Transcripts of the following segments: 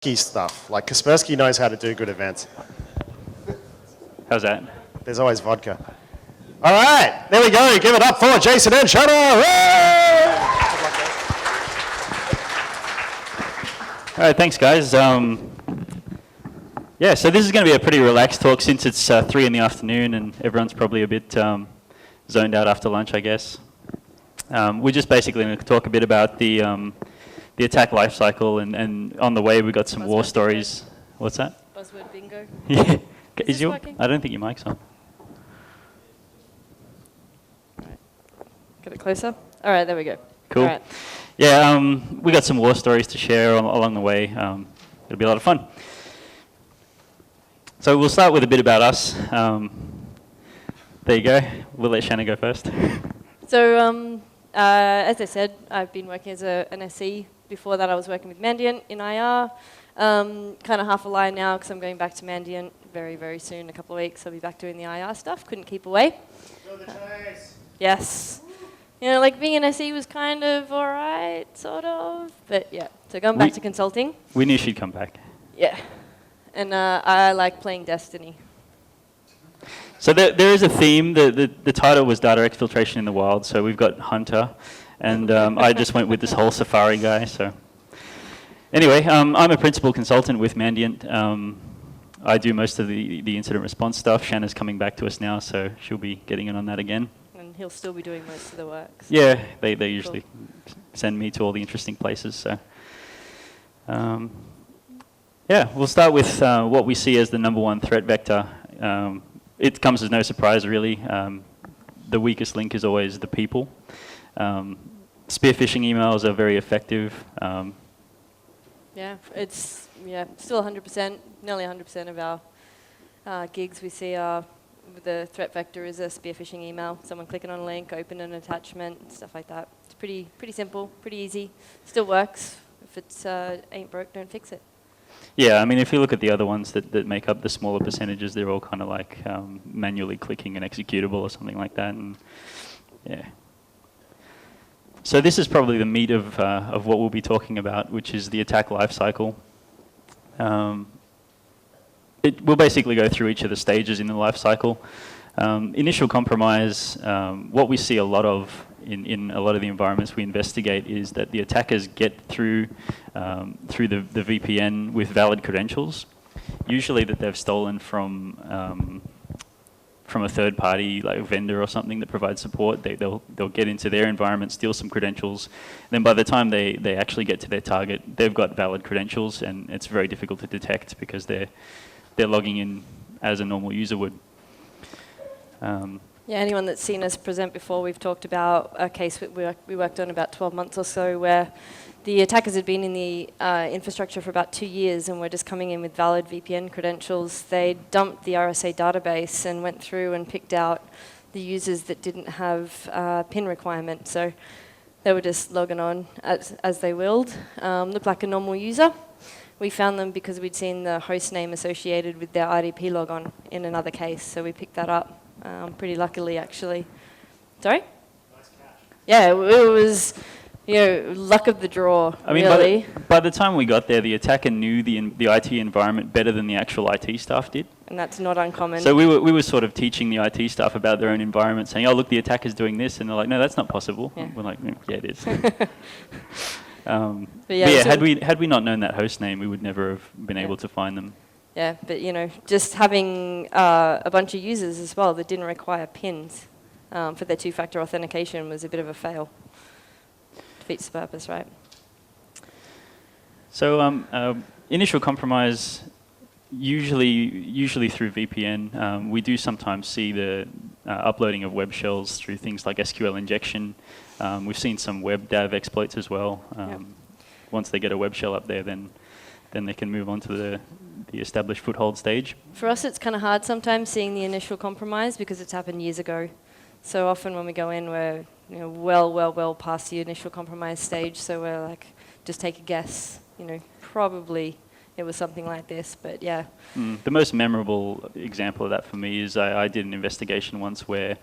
Kaspersky stuff. Like Kaspersky knows how to do good events. How's that? There's always vodka. All right, there we go. Give it up for Jason and Shanna. All right, thanks, guys. Yeah, so this is going to be a pretty relaxed talk since it's 3 in the afternoon and everyone's probably a bit zoned out after lunch, I guess. We're just basically going to talk a bit about the attack life cycle, and on the way we got some war stories. What's that? Buzzword bingo. Yeah. Is this working? I don't think your mic's on. Get it closer. All right, there we go. Cool. All right. Yeah, we got some war stories to share along the way. It'll be a lot of fun. So we'll start with a bit about us. There you go. We'll let Shanna go first. So, as I said, I've been working as an SE. Before that, I was working with Mandiant in IR. Kind of half a lie now because I'm going back to Mandiant very, very soon, a couple of weeks. I'll be back doing the IR stuff. Couldn't keep away. Go the chase. Yes. You know, like being an SE was kind of all right, sort of. But yeah, so going back to consulting. We knew she'd come back. Yeah. And I like playing Destiny. So there is a theme. The title was Data Exfiltration in the Wild, so we've got Hunter, and I just went with this whole Safari guy. So anyway, I'm a principal consultant with Mandiant. I do most of the incident response stuff. Shanna's coming back to us now, so she'll be getting in on that again. And he'll still be doing most of the work. So Yeah, they usually send me to all the interesting places. So yeah, we'll start with what we see as the #1 threat vector. It comes as no surprise, really. The weakest link is always the people. Spear phishing emails are very effective. yeah, it's still 100%, nearly 100% of our gigs we see are the threat vector is a spear phishing email. Someone clicking on a link, open an attachment, stuff like that. It's pretty simple, pretty easy. Still works. If it's ain't broke, don't fix it. Yeah, I mean, if you look at the other ones that make up the smaller percentages, they're all kind of like manually clicking an executable or something like that. And yeah. So this is probably the meat of what we'll be talking about, which is the attack lifecycle. We'll basically go through each of the stages in the life cycle. Initial compromise, what we see a lot of in a lot of the environments we investigate is that the attackers get through the VPN with valid credentials, usually that they've stolen from a third party, like a vendor or something that provides support. They'll get into their environment, steal some credentials. Then by the time they actually get to their target, they've got valid credentials, and it's very difficult to detect because they're logging in as a normal user would. Yeah, anyone that's seen us present before, we've talked about a case we worked on about 12 months or so where the attackers had been in the infrastructure for about 2 years and were just coming in with valid VPN credentials. They dumped the RSA database and went through and picked out the users that didn't have PIN requirement. So they were just logging on as they willed. Looked like a normal user. We found them because we'd seen the host name associated with their IDP logon in another case, so we picked that up pretty luckily, actually. Sorry? Nice catch. Yeah, it was, luck of the draw, I mean, really. by the time we got there, the attacker knew the IT environment better than the actual IT staff did. And that's not uncommon. So we were sort of teaching the IT staff about their own environment, saying, "Oh, look, the attacker's doing this," and they're like, "No, that's not possible." Yeah. We're like, "Yeah, it is." But yeah, so had we not known that host name, we would never have been able to find them. yeah, but just having a bunch of users as well that didn't require PINs for their two-factor authentication was a bit of a fail. Defeats the purpose, right? So initial compromise, usually through VPN. We do sometimes see the uploading of web shells through things like SQL injection. We've seen some web dev exploits as well. Yep. Once they get a web shell up there, then they can move on to the established foothold stage. For us, it's kind of hard sometimes seeing the initial compromise because it's happened years ago. So often when we go in, we're well past the initial compromise stage. So we're like, just take a guess. Probably it was something like this, but yeah. The most memorable example of that for me is I did an investigation once where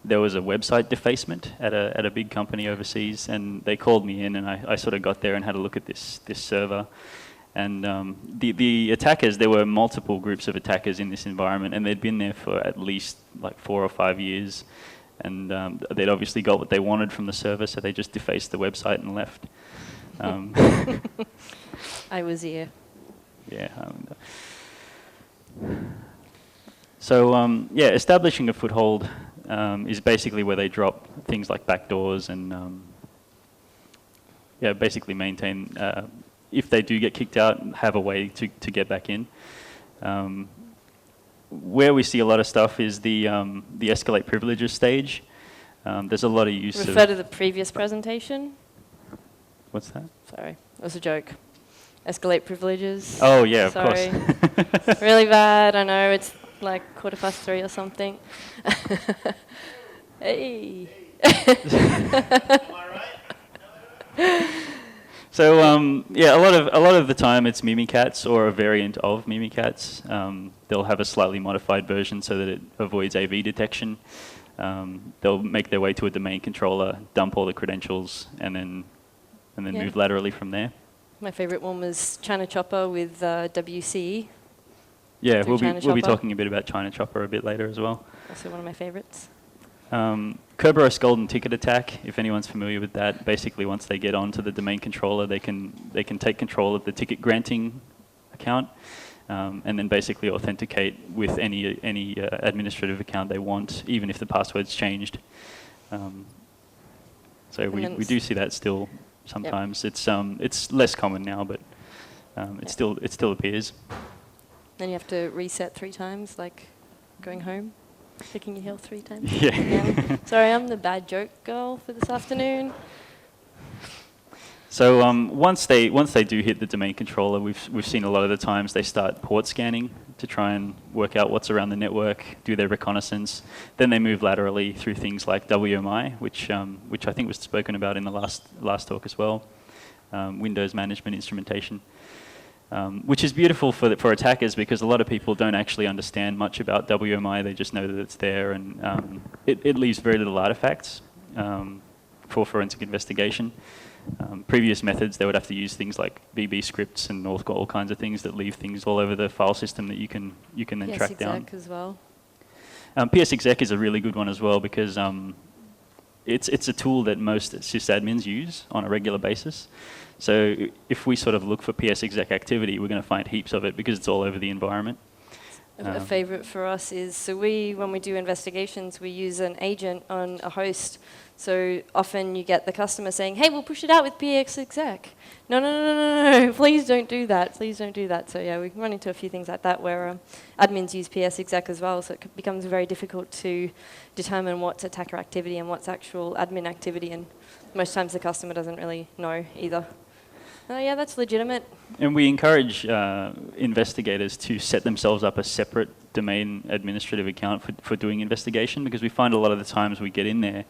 there was a website defacement at a big company overseas, and they called me in, and I sort of got there and had a look at this server. And the attackers, there were multiple groups of attackers in this environment, and they'd been there for at least like 4 or 5 years. And they'd obviously got what they wanted from the server, so they just defaced the website and left. I was here. Yeah. So yeah, establishing a foothold is basically where they drop things like backdoors and yeah, basically maintain, if they do get kicked out, have a way to get back in. Where we see a lot of stuff is the escalate privileges stage. There's a lot of use Refer to the previous presentation. What's that? Sorry, that was a joke. Escalate privileges. Oh yeah, of Sorry. course. Really bad. I know it's like 3:15 or something. Hey. So yeah, a lot of the time it's Mimikatz or a variant of Mimikatz. They'll have a slightly modified version so that it avoids AV detection. They'll make their way to a domain controller, dump all the credentials, and then Yeah. move laterally from there. My favorite one was China Chopper with WCE. Yeah, Through we'll China be Chopper. talking a bit about China Chopper a bit later as well. Also one of my favorites. Kerberos Golden Ticket Attack, if anyone's familiar with that, basically once they get onto the domain controller, they can take control of the ticket granting account, and then basically authenticate with any administrative account they want, even if the password's changed. So we do see that still sometimes. Yep. It's less common now, but it still appears. Then you have to reset 3 times, like going home, picking your heel 3 times. Yeah. Sorry, I'm the bad joke girl for this afternoon. So once they do hit the domain controller, we've seen a lot of the times they start port scanning to try and work out what's around the network, do their reconnaissance. Then they move laterally through things like WMI, which I think was spoken about in the last talk as well. Windows management instrumentation, which is beautiful for attackers because a lot of people don't actually understand much about WMI. They just know that it's there, and it leaves very little artifacts for forensic investigation. Previous methods, they would have to use things like BB scripts and all kinds of things that leave things all over the file system that you can then track down. PSExec as well. PSExec is a really good one as well because it's a tool that most sysadmins use on a regular basis. So if we sort of look for PSExec activity, we're going to find heaps of it because it's all over the environment. A favorite for us is, so when we do investigations, we use an agent on a host. So often you get the customer saying, hey, we'll push it out with PSExec. No, please don't do that. Please don't do that. So yeah, we run into a few things like that where admins use PSExec as well. So it becomes very difficult to determine what's attacker activity and what's actual admin activity. And most times the customer doesn't really know either. Oh yeah, that's legitimate. And we encourage investigators to set themselves up a separate domain administrative account for doing investigation because we find a lot of the times we get in there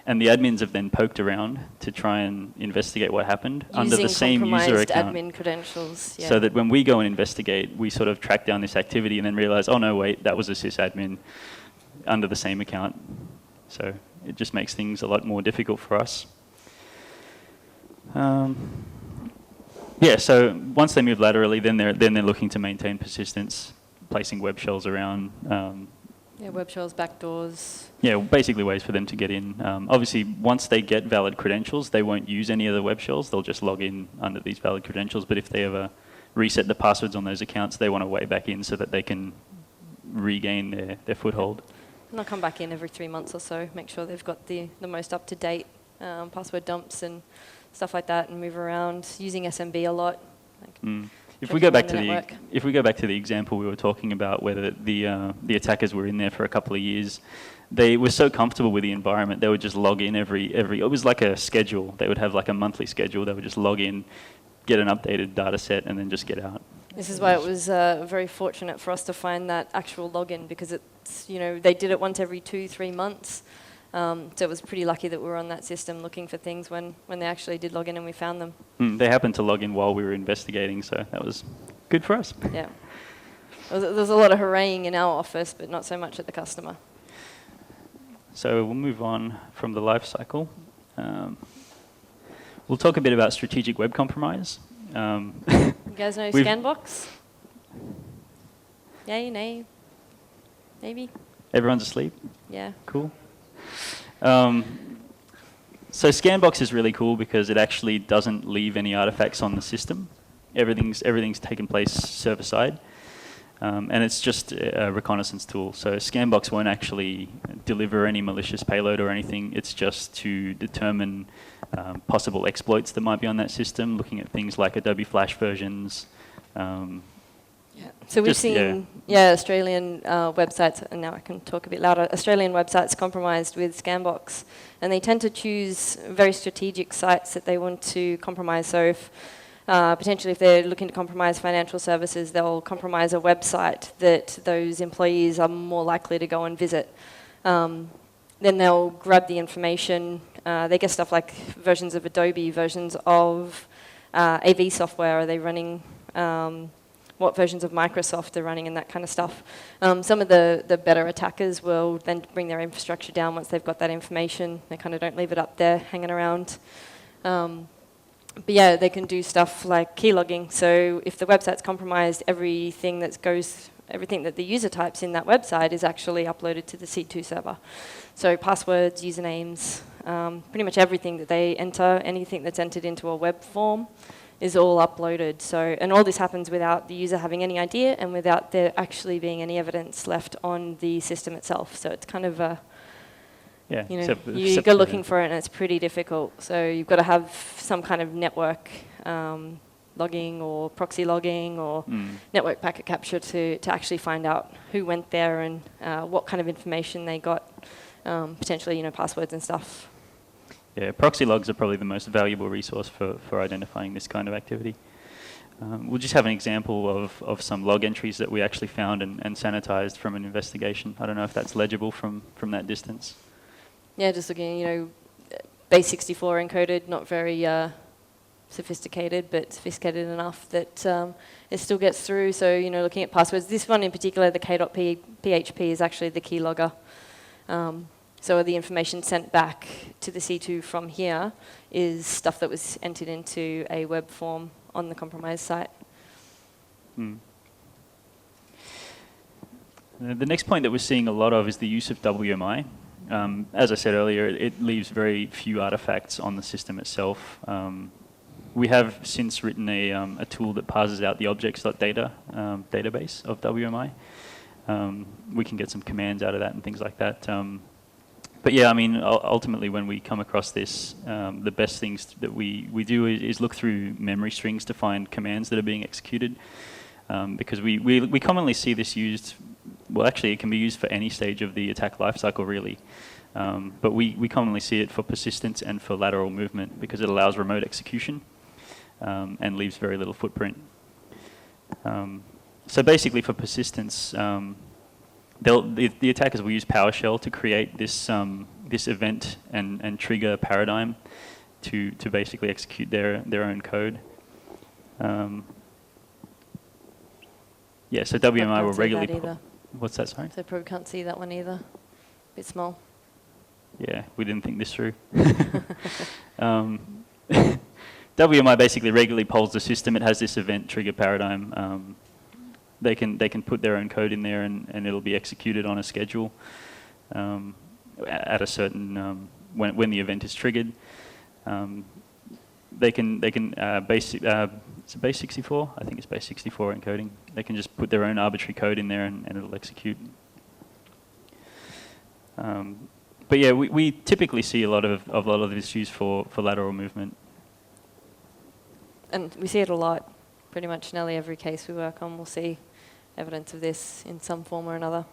and the admins have then poked around to try and investigate what happened under the same user account. Admin credentials, yeah. So that when we go and investigate, we sort of track down this activity and then realize, oh no, wait, that was a sysadmin under the same account. So it just makes things a lot more difficult for us. Yeah, so once they move laterally, then they're looking to maintain persistence, placing web shells around. Yeah, web shells, backdoors. Yeah, basically ways for them to get in. Obviously, once they get valid credentials, they won't use any of the web shells. They'll just log in under these valid credentials. But if they ever reset the passwords on those accounts, they want a way back in so that they can regain their foothold. And they'll come back in every 3 months or so, make sure they've got the most up-to-date password dumps and stuff like that, and move around using SMB a lot. If we go back to the example we were talking about, where the attackers were in there for a couple of years, they were so comfortable with the environment. They would just log in every. It was like a schedule. They would have like a monthly schedule. They would just log in, get an updated data set, and then just get out. This is why it was very fortunate for us to find that actual login because it's they did it once every 2-3 months. So it was pretty lucky that we were on that system looking for things when they actually did log in and we found them. They happened to log in while we were investigating, so that was good for us. Yeah. There was a lot of hurraying in our office, but not so much at the customer. So we'll move on from the life cycle. We'll talk a bit about strategic web compromise. I'm going guys know We've- Scanbox? Yay, nay, maybe? Everyone's asleep? Yeah. Cool. So Scanbox is really cool because it actually doesn't leave any artifacts on the system. Everything's taken place server side. And it's just a reconnaissance tool. So Scanbox won't actually deliver any malicious payload or anything. It's just to determine possible exploits that might be on that system, looking at things like Adobe Flash versions. So we've Just- seen, Australian websites, and now I can talk a bit louder, Australian websites compromised with Scanbox, and they tend to choose very strategic sites that they want to compromise. So if, potentially if they're looking to compromise financial services, they'll compromise a website that those employees are more likely to go and visit. Then they'll grab the information. They get stuff like versions of Adobe, versions of AV software. Are they running? What versions of Microsoft they're running and that kind of stuff. Some of the better attackers will then bring their infrastructure down once they've got that information. They kind of don't leave it up there hanging around. But yeah, they can do stuff like keylogging. So if the website's compromised, everything that the user types in that website is actually uploaded to the C2 server. So passwords, usernames, pretty much everything that they enter, anything that's entered into a web form is all uploaded. So, and all this happens without the user having any idea and without there actually being any evidence left on the system itself. So it's kind of a, you go looking for it and it's pretty difficult. So you've got to have some kind of network logging or proxy logging or network packet capture to actually find out who went there and what kind of information they got, potentially, passwords and stuff. Yeah, proxy logs are probably the most valuable resource for identifying this kind of activity. We'll just have an example of some log entries that we actually found and sanitized from an investigation. I don't know if that's legible from that distance. Yeah, just looking, base 64 encoded, not very sophisticated, but sophisticated enough that it still gets through. So, looking at passwords. This one in particular, the k.php is actually the keylogger. So the information sent back to the C2 from here is stuff that was entered into a web form on the compromised site. The next point that we're seeing a lot of is the use of WMI. As I said earlier, it leaves very few artifacts on the system itself. We have since written a tool that parses out the objects.data database of WMI. We can get some commands out of that and things like that. But yeah, ultimately when we come across this, the best things that we do is look through memory strings to find commands that are being executed. Because we commonly see this used, well actually it can be used for any stage of the attack lifecycle really. But we commonly see it for persistence and for lateral movement because it allows remote execution and leaves very little footprint. So basically for persistence, the attackers will use PowerShell to create this event and trigger paradigm to basically execute their own code. So WMI will regularly. What's that? Sorry. So probably can't see that one either. Bit small. Yeah, we didn't think this through. WMI basically regularly polls the system. It has this event trigger paradigm. They can put their own code in there and it'll be executed on a schedule at a certain when the event is triggered. They can it's base 64. I think it's base 64 encoding. They can just put their own arbitrary code in there and it'll execute. But yeah, we typically see a lot of this used for lateral movement. And we see it a lot. Pretty much nearly every case we work on, we'll see evidence of this in some form or another.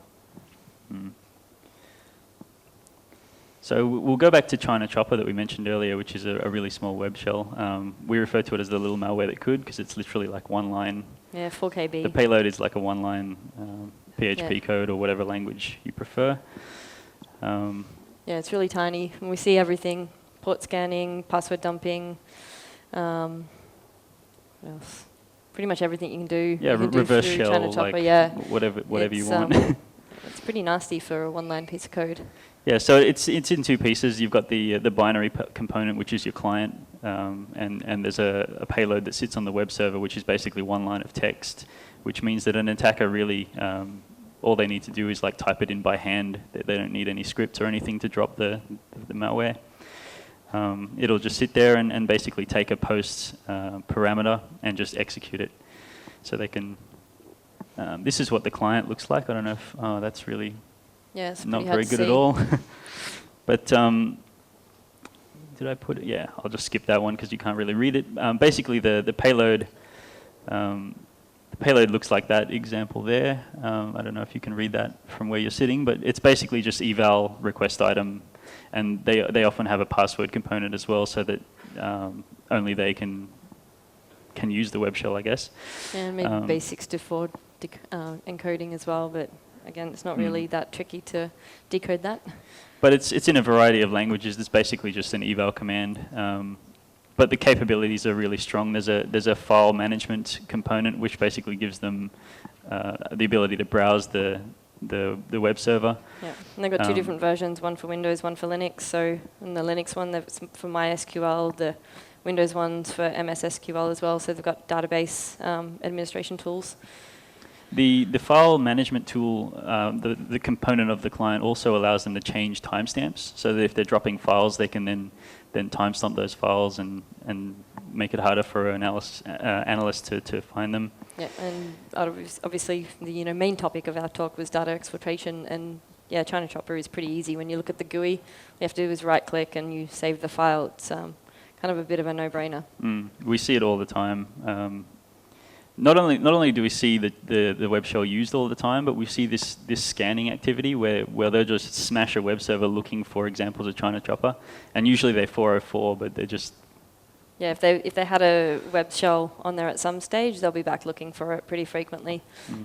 So we'll go back to China Chopper that we mentioned earlier, which is a really small web shell. We refer to it as the little malware that could, because it's literally like one line. Yeah, 4 KB. The payload is like a one-line PHP code or whatever language you prefer. Yeah, it's really tiny. And we see everything: port scanning, password dumping. What else? Pretty much everything you can do. Yeah, you can reverse do shell, China Chopper, like whatever you want. It's pretty nasty for a one-line piece of code. Yeah, so it's in two pieces. You've got the binary component, which is your client, and there's a payload that sits on the web server, which is basically one line of text, which means that an attacker really, all they need to do is like type it in by hand. They don't need any scripts or anything to drop the malware. It'll just sit there and basically take a post parameter and just execute it. So they can, this is what the client looks like. I don't know if, that's really Yeah, it's not pretty very hard to good at see. all. But did I put it? Yeah, I'll just skip that one because you can't really read it. Basically, the payload looks like that example there. I don't know if you can read that from where you're sitting, but it's basically just eval request item, and they often have a password component as well, so that only they can use the web shell, I guess. And maybe base64 encoding as well, but again, it's not really that tricky to decode that. But it's in a variety of languages. It's basically just an eval command. But the capabilities are really strong. There's a file management component which basically gives them the ability to browse the web server. Yeah, and they've got two different versions, one for Windows, one for Linux. So in the Linux one, that's for MySQL, the Windows one's for MS SQL as well. So they've got database administration tools. The file management tool, the component of the client also allows them to change timestamps, so that if they're dropping files, they can then timestamp those files and make it harder for an analyst to find them. Yeah, and obviously the main topic of our talk was data exfiltration, and yeah, China Chopper is pretty easy. When you look at the GUI, all you have to do is right-click and you save the file. It's kind of a bit of a no-brainer. We see it all the time. Not only do we see the web shell used all the time, but we see this scanning activity where they'll just smash a web server looking for examples of China Chopper, and usually they're 404, but they're just... Yeah, if they had a web shell on there at some stage, they'll be back looking for it pretty frequently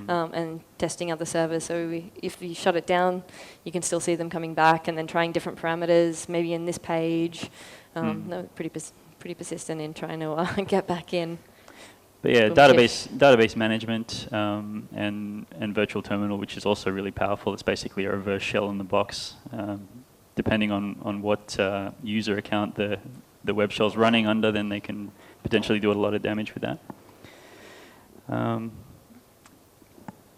and testing other servers. So if you shut it down, you can still see them coming back and then trying different parameters, maybe in this page. They're pretty persistent in trying to get back in. But yeah, database management and virtual terminal, which is also really powerful. It's basically a reverse shell in the box. Depending on what user account the web shell's running under, then they can potentially do a lot of damage with that.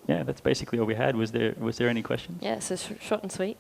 Yeah, that's basically all we had. Was there any questions? Yeah, so short and sweet.